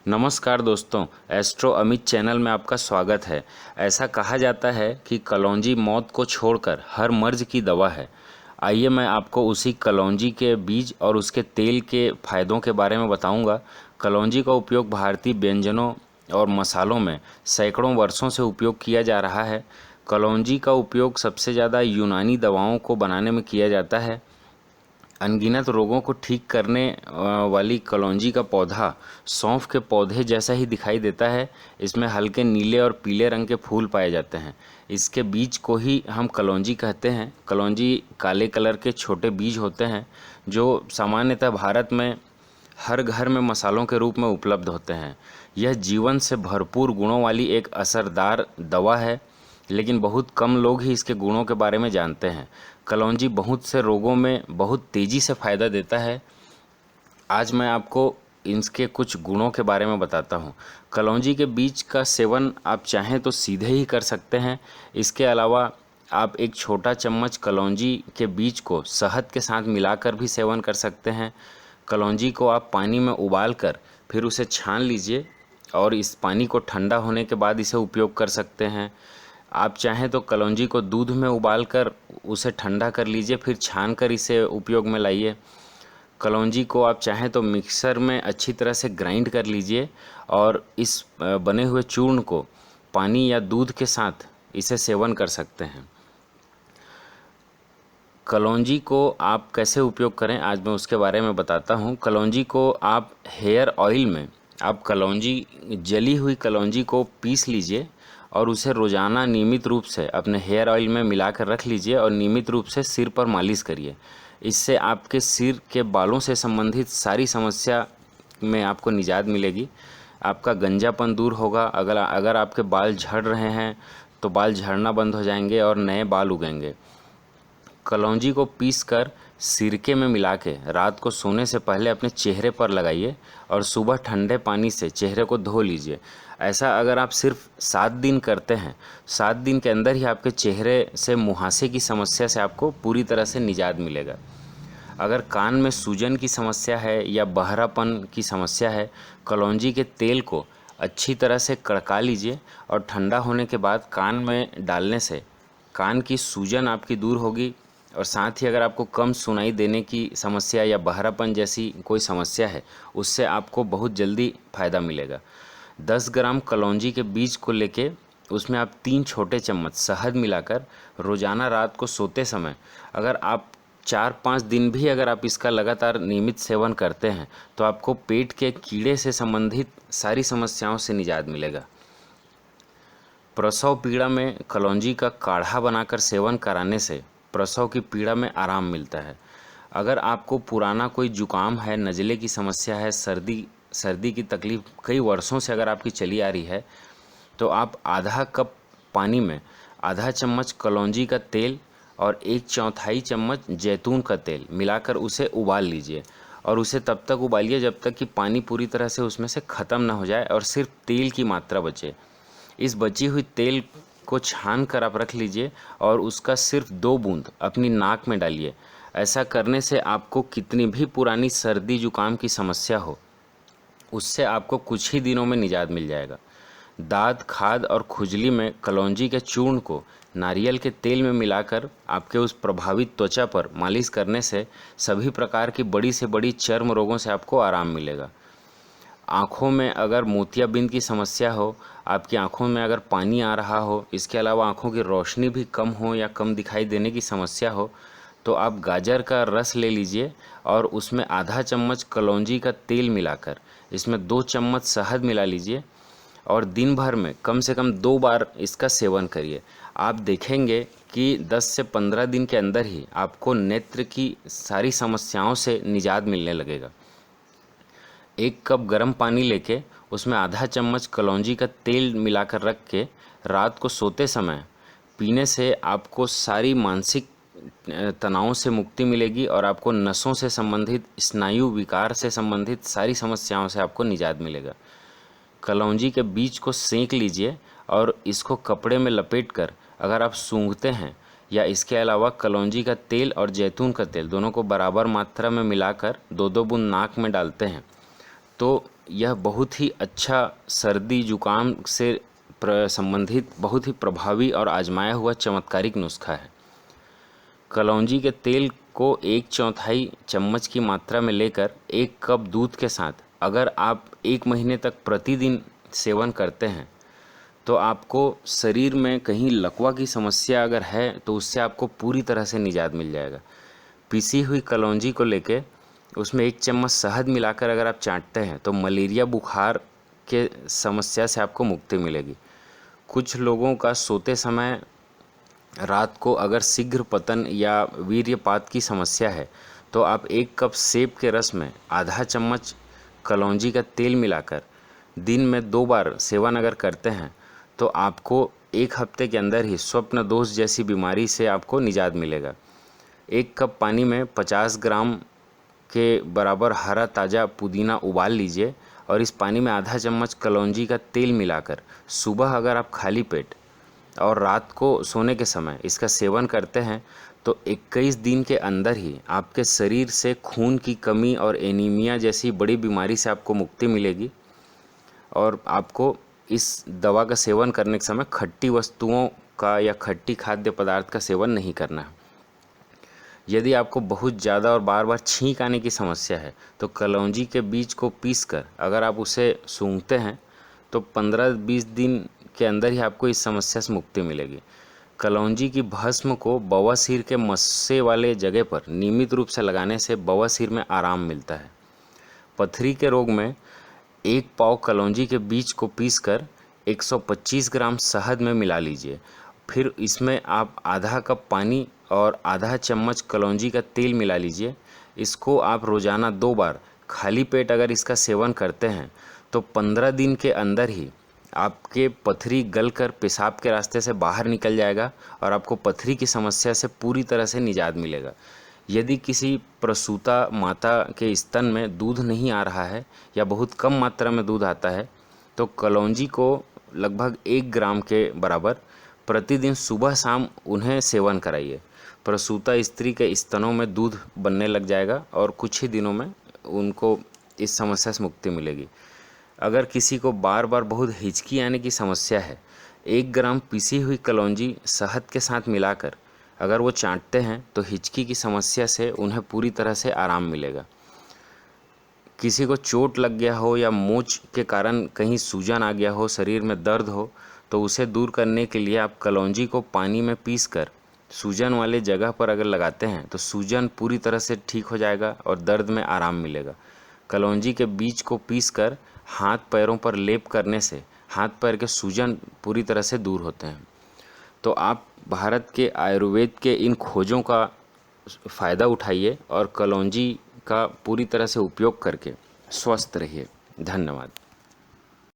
नमस्कार दोस्तों, astro Amit channel में आपका स्वागत है। ऐसा कहा जाता है कि कलौंजी मौत को छोड़कर हर मर्ज की दवा है। आइए मैं आपको उसी कलौंजी के बीज और उसके तेल के फायदों के बारे में बताऊंगा। कलौंजी का उपयोग भारतीय व्यंजनों और मसालों में सैकड़ों वर्षों से उपयोग किया जा रहा है। कलौंजी का उपयोग सबसे ज़्यादा यूनानी दवाओं को बनाने में किया जाता है। अनगिनत रोगों को ठीक करने वाली कलौंजी का पौधा सौंफ के पौधे जैसा ही दिखाई देता है। इसमें हल्के नीले और पीले रंग के फूल पाए जाते हैं। इसके बीज को ही हम कलौंजी कहते हैं। कलौंजी काले कलर के छोटे बीज होते हैं जो सामान्यतः भारत में हर घर में मसालों के रूप में उपलब्ध होते हैं। यह जीवन से भरपूर गुणों वाली एक असरदार दवा है, लेकिन बहुत कम लोग ही इसके गुणों के बारे में जानते हैं। कलौंजी बहुत से रोगों में बहुत तेज़ी से फ़ायदा देता है। आज मैं आपको इसके कुछ गुणों के बारे में बताता हूँ। कलौंजी के बीज का सेवन आप चाहें तो सीधे ही कर सकते हैं। इसके अलावा आप एक छोटा चम्मच कलौंजी के बीज को शहद के साथ मिलाकर भी सेवन कर सकते हैं। कलौंजी को आप पानी में उबाल कर फिर उसे छान लीजिए और इस पानी को ठंडा होने के बाद इसे उपयोग कर सकते हैं। आप चाहें तो कलौंजी को दूध में उबालकर उसे ठंडा कर लीजिए, फिर छान कर इसे उपयोग में लाइए। कलौंजी को आप चाहें तो मिक्सर में अच्छी तरह से ग्राइंड कर लीजिए और इस बने हुए चूर्ण को पानी या दूध के साथ इसे सेवन कर सकते हैं। कलौंजी को आप कैसे उपयोग करें, आज मैं उसके बारे में बताता हूँ। कलौंजी को आप हेयर ऑयल में आप कलौंजी जली हुई कलौंजी को पीस लीजिए और उसे रोज़ाना नियमित रूप से अपने हेयर ऑयल में मिलाकर रख लीजिए और नियमित रूप से सिर पर मालिश करिए। इससे आपके सिर के बालों से संबंधित सारी समस्या में आपको निजात मिलेगी। आपका गंजापन दूर होगा। अगर आपके बाल झड़ रहे हैं तो बाल झड़ना बंद हो जाएंगे और नए बाल उगेंगे। कलौंजी को पीसकर सिरके में मिला के रात को सोने से पहले अपने चेहरे पर लगाइए और सुबह ठंडे पानी से चेहरे को धो लीजिए। ऐसा अगर आप सिर्फ 7 दिन करते हैं, 7 दिन के अंदर ही आपके चेहरे से मुहासे की समस्या से आपको पूरी तरह से निजात मिलेगा। अगर कान में सूजन की समस्या है या बहरापन की समस्या है, कलौंजी के तेल को अच्छी तरह से कड़का लीजिए और ठंडा होने के बाद कान में डालने से कान की सूजन आपकी दूर होगी। और साथ ही अगर आपको कम सुनाई देने की समस्या या बहरापन जैसी कोई समस्या है, उससे आपको बहुत जल्दी फ़ायदा मिलेगा। 10 ग्राम कलौंजी के बीज को लेके उसमें आप 3 छोटे चम्मच शहद मिलाकर रोज़ाना रात को सोते समय अगर आप 4-5 दिन भी अगर आप इसका लगातार नियमित सेवन करते हैं तो आपको पेट के कीड़े से संबंधित सारी समस्याओं से निजात मिलेगा। प्रसव पीड़ा में कलौंजी का काढ़ा बनाकर सेवन कराने से प्रसव की पीड़ा में आराम मिलता है। अगर आपको पुराना कोई जुकाम है, नज़ले की समस्या है, सर्दी की तकलीफ़ कई वर्षों से अगर आपकी चली आ रही है, तो आप आधा कप पानी में आधा चम्मच कलौंजी का तेल और 1/4 चम्मच जैतून का तेल मिलाकर उसे उबाल लीजिए और उसे तब तक उबालिए जब तक कि पानी पूरी तरह से उसमें से ख़त्म ना हो जाए और सिर्फ तेल की मात्रा बचे। इस बची हुई तेल को छान कर आप रख लीजिए और उसका सिर्फ 2 बूंद अपनी नाक में डालिए। ऐसा करने से आपको कितनी भी पुरानी सर्दी जुकाम की समस्या हो, उससे आपको कुछ ही दिनों में निजात मिल जाएगा। दाद, खाद और खुजली में कलौंजी के चूर्ण को नारियल के तेल में मिलाकर आपके उस प्रभावित त्वचा पर मालिश करने से सभी प्रकार की बड़ी से बड़ी चर्म रोगों से आपको आराम मिलेगा। आँखों में अगर मोतियाबिंद की समस्या हो, आपकी आँखों में अगर पानी आ रहा हो, इसके अलावा आँखों की रोशनी भी कम हो या कम दिखाई देने की समस्या हो, तो आप गाजर का रस ले लीजिए और उसमें आधा चम्मच कलौंजी का तेल मिलाकर इसमें 2 चम्मच शहद मिला लीजिए और दिन भर में कम से कम 2 बार इसका सेवन करिए। आप देखेंगे कि 10 से 15 दिन के अंदर ही आपको नेत्र की सारी समस्याओं से निजात मिलने लगेगा। 1 कप गर्म पानी लेके उसमें आधा चम्मच कलौंजी का तेल मिलाकर रख के रात को सोते समय पीने से आपको सारी मानसिक तनाव से मुक्ति मिलेगी और आपको नसों से संबंधित, स्नायु विकार से संबंधित सारी समस्याओं से आपको निजात मिलेगा। कलौंजी के बीज को सेंक लीजिए और इसको कपड़े में लपेटकर अगर आप सूंघते हैं या इसके अलावा कलौंजी का तेल और जैतून का तेल दोनों को बराबर मात्रा में मिलाकर 2-2 बूंद नाक में डालते हैं तो यह बहुत ही अच्छा सर्दी जुकाम से संबंधित बहुत ही प्रभावी और आजमाया हुआ चमत्कारिक नुस्खा है। कलौंजी के तेल को 1/4 चम्मच की मात्रा में लेकर 1 कप दूध के साथ अगर आप 1 महीने तक प्रतिदिन सेवन करते हैं तो आपको शरीर में कहीं लकवा की समस्या अगर है तो उससे आपको पूरी तरह से निजात मिल जाएगा। पिसी हुई कलौंजी को लेके उसमें 1 चम्मच शहद मिलाकर अगर आप चाटते हैं तो मलेरिया बुखार के समस्या से आपको मुक्ति मिलेगी। कुछ लोगों का सोते समय रात को अगर शीघ्र पतन या वीर्यपात की समस्या है तो आप 1 कप सेब के रस में आधा चम्मच कलौंजी का तेल मिलाकर दिन में 2 बार सेवन अगर करते हैं तो आपको 1 हफ्ते के अंदर ही स्वप्न दोष जैसी बीमारी से आपको निजात मिलेगा। 1 कप पानी में 50 ग्राम के बराबर हरा ताज़ा पुदीना उबाल लीजिए और इस पानी में आधा चम्मच कलौंजी का तेल मिलाकर सुबह अगर आप खाली पेट और रात को सोने के समय इसका सेवन करते हैं तो 21 दिन के अंदर ही आपके शरीर से खून की कमी और एनीमिया जैसी बड़ी बीमारी से आपको मुक्ति मिलेगी। और आपको इस दवा का सेवन करने के समय खट्टी वस्तुओं का या खट्टी खाद्य पदार्थ का सेवन नहीं करना है। यदि आपको बहुत ज़्यादा और बार बार छींक आने की समस्या है तो कलौंजी के बीज को पीसकर अगर आप उसे सूंघते हैं तो 15-20 दिन के अंदर ही आपको इस समस्या से मुक्ति मिलेगी। कलौंजी की भस्म को बवासीर के मस्से वाले जगह पर नियमित रूप से लगाने से बवासीर में आराम मिलता है। पथरी के रोग में 1 पाव कलौंजी के बीज को पीसकर 125 ग्राम शहद में मिला लीजिए। फिर इसमें आप आधा कप पानी और आधा चम्मच कलौंजी का तेल मिला लीजिए। इसको आप रोज़ाना 2 बार खाली पेट अगर इसका सेवन करते हैं तो 15 दिन के अंदर ही आपके पथरी गलकर पेशाब के रास्ते से बाहर निकल जाएगा और आपको पथरी की समस्या से पूरी तरह से निजात मिलेगा। यदि किसी प्रसूता माता के स्तन में दूध नहीं आ रहा है या बहुत कम मात्रा में दूध आता है तो कलौंजी को लगभग 1 ग्राम के बराबर प्रतिदिन सुबह शाम उन्हें सेवन कराइए। प्रसूता स्त्री के स्तनों में दूध बनने लग जाएगा और कुछ ही दिनों में उनको इस समस्या से मुक्ति मिलेगी। अगर किसी को बार बार बहुत हिचकी आने की समस्या है 1 ग्राम पिसी हुई कलौंजी शहद के साथ मिलाकर अगर वो चाटते हैं तो हिचकी की समस्या से उन्हें पूरी तरह से आराम मिलेगा। किसी को चोट लग गया हो या मोच के कारण कहीं सूजन आ गया हो, शरीर में दर्द हो तो उसे दूर करने के लिए आप कलौंजी को पानी में पीसकर सूजन वाले जगह पर अगर लगाते हैं तो सूजन पूरी तरह से ठीक हो जाएगा और दर्द में आराम मिलेगा। कलौंजी के बीज को पीसकर हाथ पैरों पर लेप करने से हाथ पैर के सूजन पूरी तरह से दूर होते हैं। तो आप भारत के आयुर्वेद के इन खोजों का फ़ायदा उठाइए और कलौंजी का पूरी तरह से उपयोग करके स्वस्थ रहिए। धन्यवाद।